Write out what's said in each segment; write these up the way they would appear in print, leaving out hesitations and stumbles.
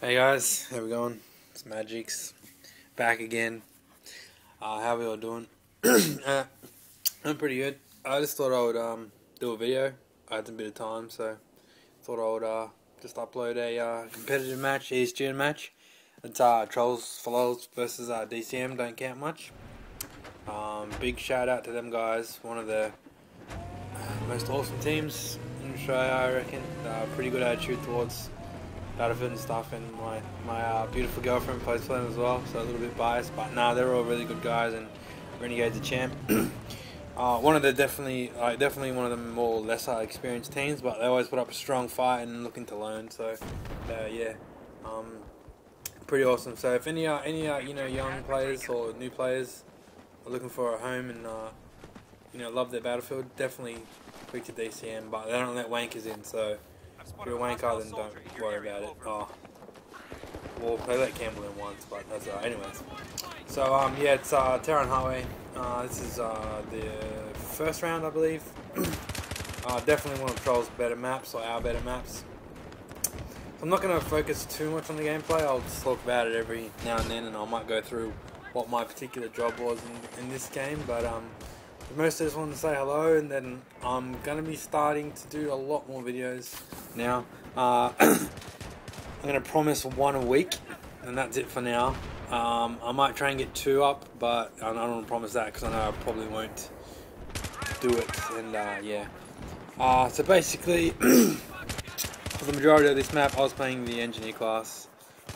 Hey guys, how we going? It's Magic's back again. How we all doing? I'm pretty good. I just thought I would do a video. I had a bit of time, so thought I would just upload a competitive match, ESGN match. It's Trolls for Lols versus DCM. Don't count much. Big shout out to them guys. One of the most awesome teams in Australia, I reckon. Pretty good attitude towards Battlefield and stuff, and my beautiful girlfriend plays for them as well, so a little bit biased, but nah, they're all really good guys, and Renegade's a champ. One of the definitely one of the more lesser experienced teams, but they always put up a strong fight and looking to learn. So yeah, pretty awesome. So if any young players or new players are looking for a home and love their Battlefield, definitely speak to DCM, but they don't let wankers in, so if you're a wanker, then don't worry about it. Well, they let Campbell in once, but that's alright. Anyways, so yeah, it's Tehran Highway. This is the first round, I believe. Definitely one of Troll's better maps, or our better maps. I'm not going to focus too much on the gameplay. I'll just talk about it every now and then, and I might go through what my particular job was in this game. But mostly just wanted to say hello, and then I'm going to be starting to do a lot more videos now. I'm going to promise one a week, and that's it for now. I might try and get 2 up, but I don't want to promise that because I know I probably won't do it. And yeah, so basically for the majority of this map I was playing the engineer class,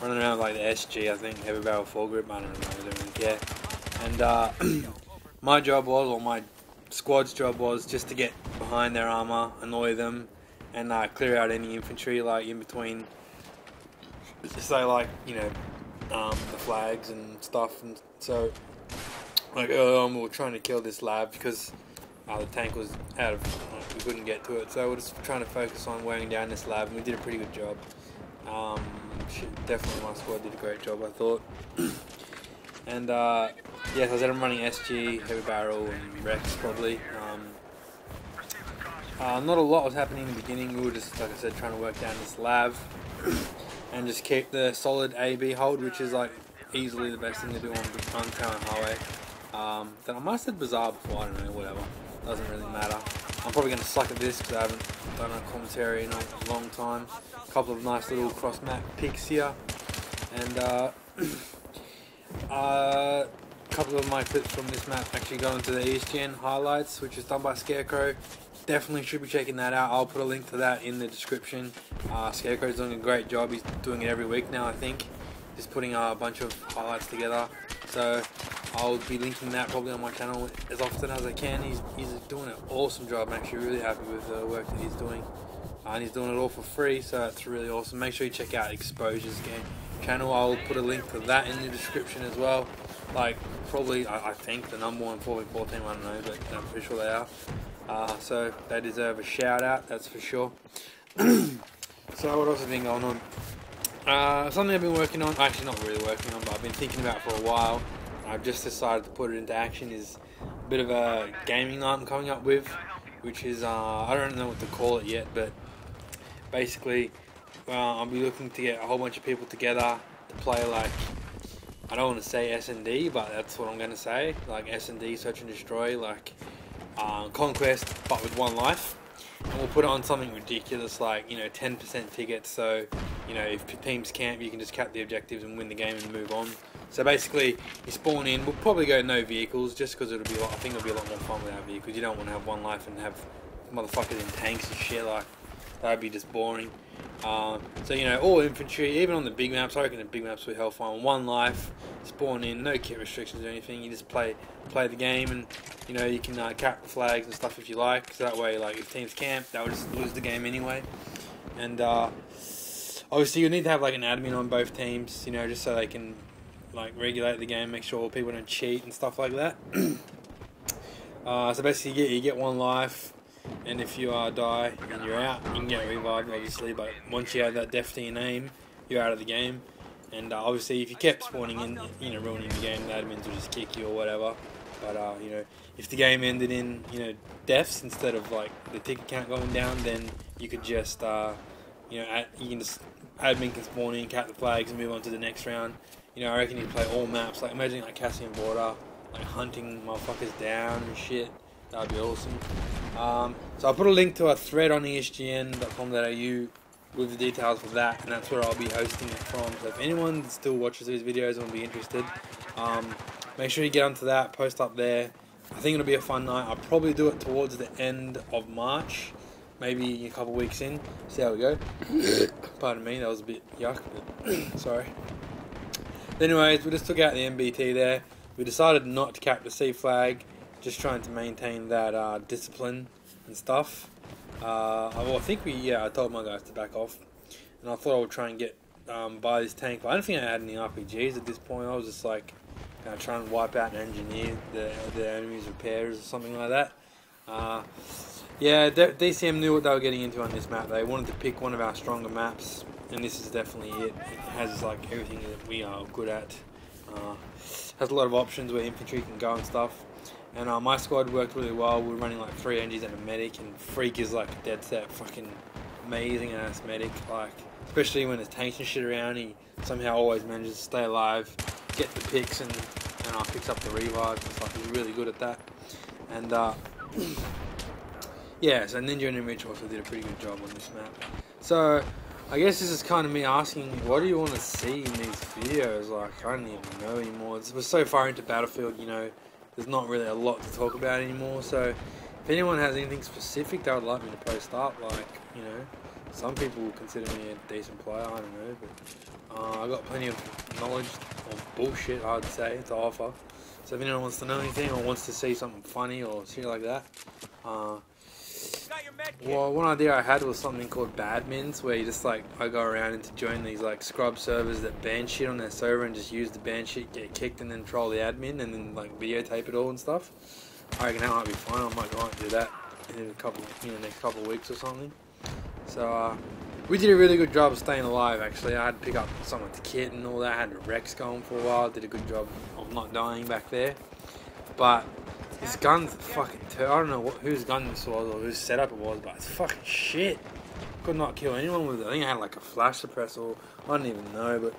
running around with like the SG, I think, heavy barrel foregrip, I don't know, I don't really care. And my job was, or my squad's job was, just to get behind their armor, annoy them, and clear out any infantry like in between, say like the flags and stuff. And so like we were trying to kill this lab because the tank was out of, we couldn't get to it, so we're just trying to focus on wearing down this lab, and we did a pretty good job. Definitely my squad did a great job, I thought. And yes, I said I'm running SG, heavy barrel, and Rex probably. Not a lot was happening in the beginning. We were just, like I said, trying to work down this lab and just keep the solid A-B hold, which is like easily the best thing to do on Tehran Highway. Then I might have said Bazaar before, I don't know, whatever. Doesn't really matter. I'm probably going to suck at this because I haven't done a commentary in a long time. A couple of nice little cross-map picks here. And a couple of my clips from this map actually go into the ESGN highlights, which is done by Scarecrow. Definitely should be checking that out. I'll put a link to that in the description. Scarecrow's doing a great job. He's doing it every week now, I think. Just putting a bunch of highlights together. So I'll be linking that probably on my channel as often as I can. He's doing an awesome job. I'm actually really happy with the work that he's doing. And he's doing it all for free, so that's really awesome. Make sure you check out Exposure's channel. I'll put a link to that in the description as well. Like, probably, I think, the #1 4v4 team, I don't know, but I'm pretty sure they are. So they deserve a shout out, that's for sure. So what else has been going on? Something I've been working on, actually not really working on, but I've been thinking about for a while. I've just decided to put it into action, is a bit of a gaming night I'm coming up with, which is, I don't know what to call it yet, but basically I'll be looking to get a whole bunch of people together to play, like, I don't want to say S&D, but that's what I'm going to say, like S&D, Search and Destroy, like Conquest, but with 1 life. And we'll put it on something ridiculous, like 10% tickets, so if teams camp, you can just cap the objectives and win the game and move on. So basically, you spawn in, we'll probably go no vehicles, just because it'll be, I think it'll be a lot more fun without vehicles. You don't want to have 1 life and have motherfuckers in tanks and shit, like, that'd be just boring. So all infantry, even on the big maps, I reckon the big maps will be hellfire. 1 life, spawn in, no kit restrictions or anything, you just play the game, and you can cap the flags and stuff if you like, so that way, like, if teams camp, they'll just lose the game anyway. And obviously you need to have like an admin on both teams, just so they can like regulate the game, make sure people don't cheat and stuff like that. So basically you get 1 life, and if you die and you're out, you can get revived obviously, but once you have that death to your name, you're out of the game. And obviously if you kept spawning in, ruining the game, the admins will just kick you or whatever. But if the game ended in deaths instead of like the ticket count going down, then you could just you can just admin can spawn in, cap the flags, and move on to the next round. You know, I reckon you play all maps. Like imagine like Cassian Border, like hunting motherfuckers down and shit. That'd be awesome. So I'll put a link to a thread on ESGN.com.au with the details for that, and that's where I'll be hosting it from. So if anyone still watches these videos and will be interested, make sure you get onto that, post up there. I think it'll be a fun night. I'll probably do it towards the end of March, maybe a couple weeks in. See how we go. Pardon me, that was a bit yuck, but sorry. Anyways, we just took out the MBT there. We decided not to cap the C flag, just trying to maintain that discipline and stuff. I think I told my guys to back off, and I thought I would try and get buy this tank, but I don't think I had any RPGs at this point. I was just like trying to wipe out and engineer the enemy's repairs or something like that. Yeah, DCM knew what they were getting into on this map. They wanted to pick one of our stronger maps, and this is definitely it. It has like everything that we are good at. Has a lot of options where infantry can go and stuff. And my squad worked really well. We were running like 3 NGs and a medic, and Freak is like a dead set fucking amazing ass medic. Like, especially when there's tanks and shit around, he somehow always manages to stay alive, get the picks, and picks up the revives and stuff. He's really good at that. And yeah, so Ninja and Enrich also did a pretty good job on this map. So I guess this is kind of me asking, what do you want to see in these videos? Like, I don't even know anymore. We're so far into Battlefield, you know. There's not really a lot to talk about anymore, so if anyone has anything specific they would like me to post up, like, you know, some people will consider me a decent player, I don't know, but I've got plenty of knowledge of bullshit, I'd say, to offer. So if anyone wants to know anything or wants to see something funny or shit like that, well, one idea I had was something called badmins, where you just like, I go around and to join these like scrub servers that ban shit on their server and just use the ban shit, get kicked, and then troll the admin and then like videotape it all and stuff. I reckon that might be fun. I might go and do that in a couple, next couple of weeks or something. So we did a really good job of staying alive. Actually, I had to pick up some of the kit and all that. I had the Rex going for a while. Did a good job of not dying back there, but this gun's fucking I don't know whose gun this was or whose setup it was, but it's fucking shit. Could not kill anyone with it. I think I had like a flash suppressor. I don't even know, but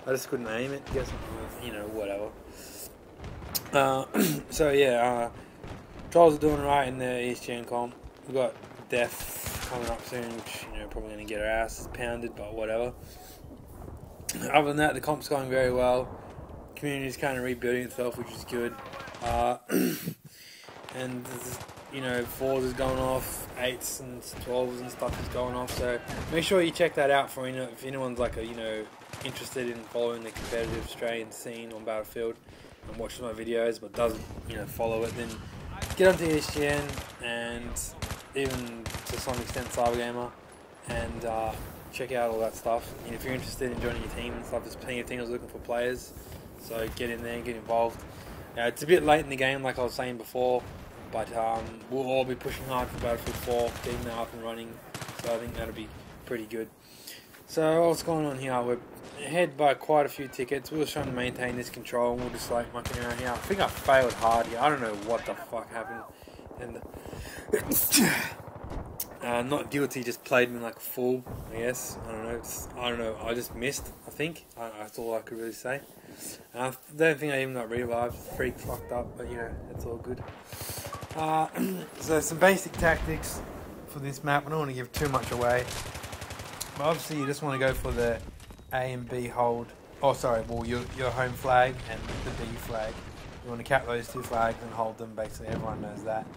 I just couldn't aim it. Guess, whatever. So yeah, Trials are doing right in the ESGN comp. We've got Death coming up soon, which, probably going to get our asses pounded, but whatever. Other than that, the comp's going very well. Community's kind of rebuilding itself, which is good. And 4s is going off, 8s and 12s and stuff is going off, so make sure you check that out for if anyone's like interested in following the competitive Australian scene on Battlefield and watches my videos but doesn't follow it, then get onto ESGN and even to some extent Cybergamer and check out all that stuff. And if you're interested in joining your team and stuff, there's plenty of teams looking for players, so get in there and get involved. It's a bit late in the game, like I was saying before, but we'll all be pushing hard for Battlefield 4, getting that up and running, so I think that'll be pretty good. So what's going on here? We're ahead by quite a few tickets. We're just trying to maintain this control, and we're just like mucking around here. I think I failed hard here. I don't know what the fuck happened. And not guilty, just played me like a fool, I guess. I don't know. I just missed, I think. That's all I could really say. I don't think I even got revived. Freak fucked up, but it's all good. So some basic tactics for this map. I don't want to give too much away, but obviously you just want to go for the A and B hold. Oh, sorry. Well, your home flag and the B flag. You want to cap those 2 flags and hold them. Basically, everyone knows that.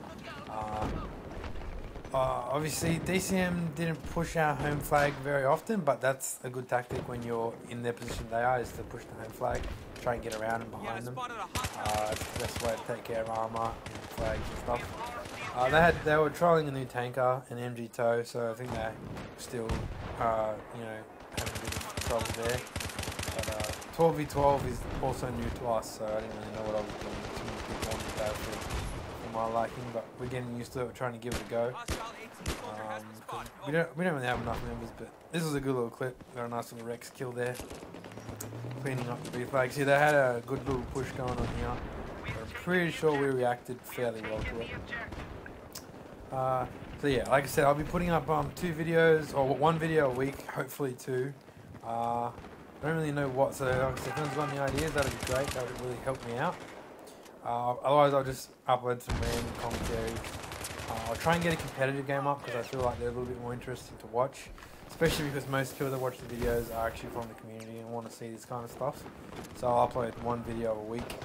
Obviously, DCM didn't push our home flag very often, but that's a good tactic when you're in their position they are, is to push the home flag, try and get around and behind them. It's the best way to take care of armor and flags and stuff. They were trialing a new tanker, an MG tow, so I think they still, having a bit of trouble there. But 12v12 is also new to us, so I didn't really know what I was doing. Too many people on the battlefield for my liking, but we're getting used to it. We're trying to give it a go. We don't really have enough members, but this was a good little clip. Got a nice little Rex kill there, cleaning up the B flags. See, they had a good little push going on here. But I'm pretty sure we reacted fairly well to it. So yeah, like I said, I'll be putting up 2 videos, or 1 video a week, hopefully 2. I don't really know what, so like I said, if anyone's got any ideas, that would be great. That would really help me out. Otherwise, I'll just upload some random commentary. I'll try and get a competitive game up because I feel like they're a little bit more interesting to watch, especially because most people that watch the videos are actually from the community and want to see this kind of stuff. So I'll upload one video a week.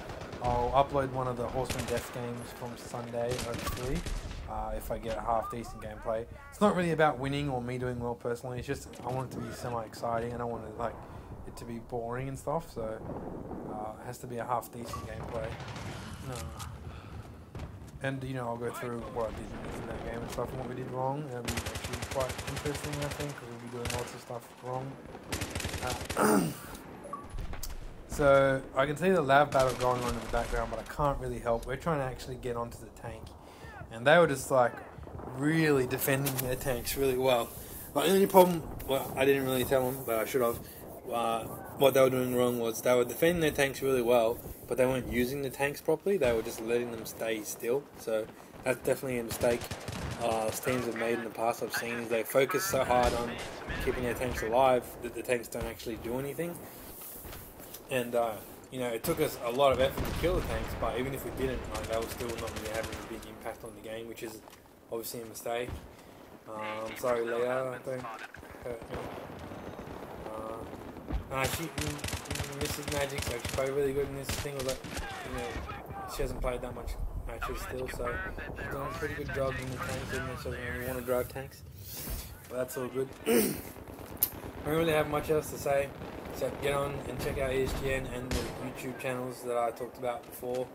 I'll upload one of the Horseman Death games from Sunday, hopefully, if I get a half decent gameplay. It's not really about winning or me doing well personally. It's just I want it to be semi-exciting. I don't want it to be boring and stuff. So it has to be a half decent gameplay. And I'll go through what I did in that game and stuff and what we did wrong. That'll be actually quite interesting, I think, because we'll be doing lots of stuff wrong. So I can see the lab battle going on in the background, but I can't really help. We're trying to actually get onto the tank, and they were just like really defending their tanks really well. The only problem, well, I didn't really tell them, but I should have. What they were doing wrong was they were defending their tanks really well, but they weren't using the tanks properly. They were just letting them stay still. So that's definitely a mistake teams have made in the past. I've seen is they focus so hard on keeping their tanks alive that the tanks don't actually do anything. And it took us a lot of effort to kill the tanks, but even if we didn't, they were still not really having a big impact on the game, which is obviously a mistake. Sorry, Leia, I think. Mrs. Magic's actually played really good in this thing. She hasn't played that much matches still, so she's doing a pretty good job in the tanks, even though she doesn't really want to drive tanks. But that's all good. I don't really have much else to say, so get on and check out ESGN and the YouTube channels that I talked about before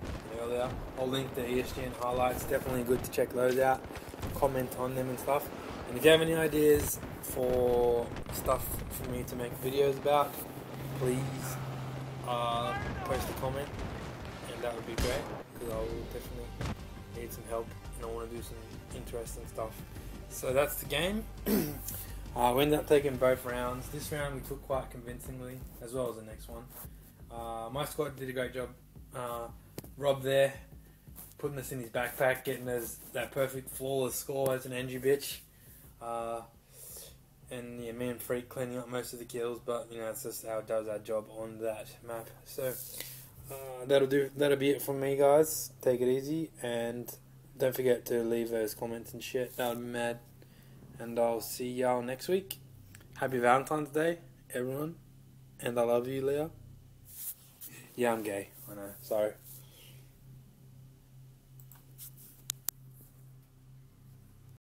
earlier. I'll link the ESGN highlights. Definitely good to check those out, comment on them and stuff. And if you have any ideas for stuff for me to make videos about, please post a comment, and that would be great, because I will definitely need some help and I want to do some interesting stuff. So that's the game. We ended up taking both rounds. This round we took quite convincingly, as well as the next one. My squad did a great job. Rob there, putting us in his backpack, getting us that perfect flawless score as an NG bitch. And me and Freak cleaning up most of the kills, but it's just how it does our job on that map. So that'll be it from me, guys. Take it easy, and don't forget to leave those comments and shit. That would be mad. And I'll see y'all next week. Happy Valentine's Day, everyone. And I love you, Leah. Yeah, I'm gay. I know. Sorry.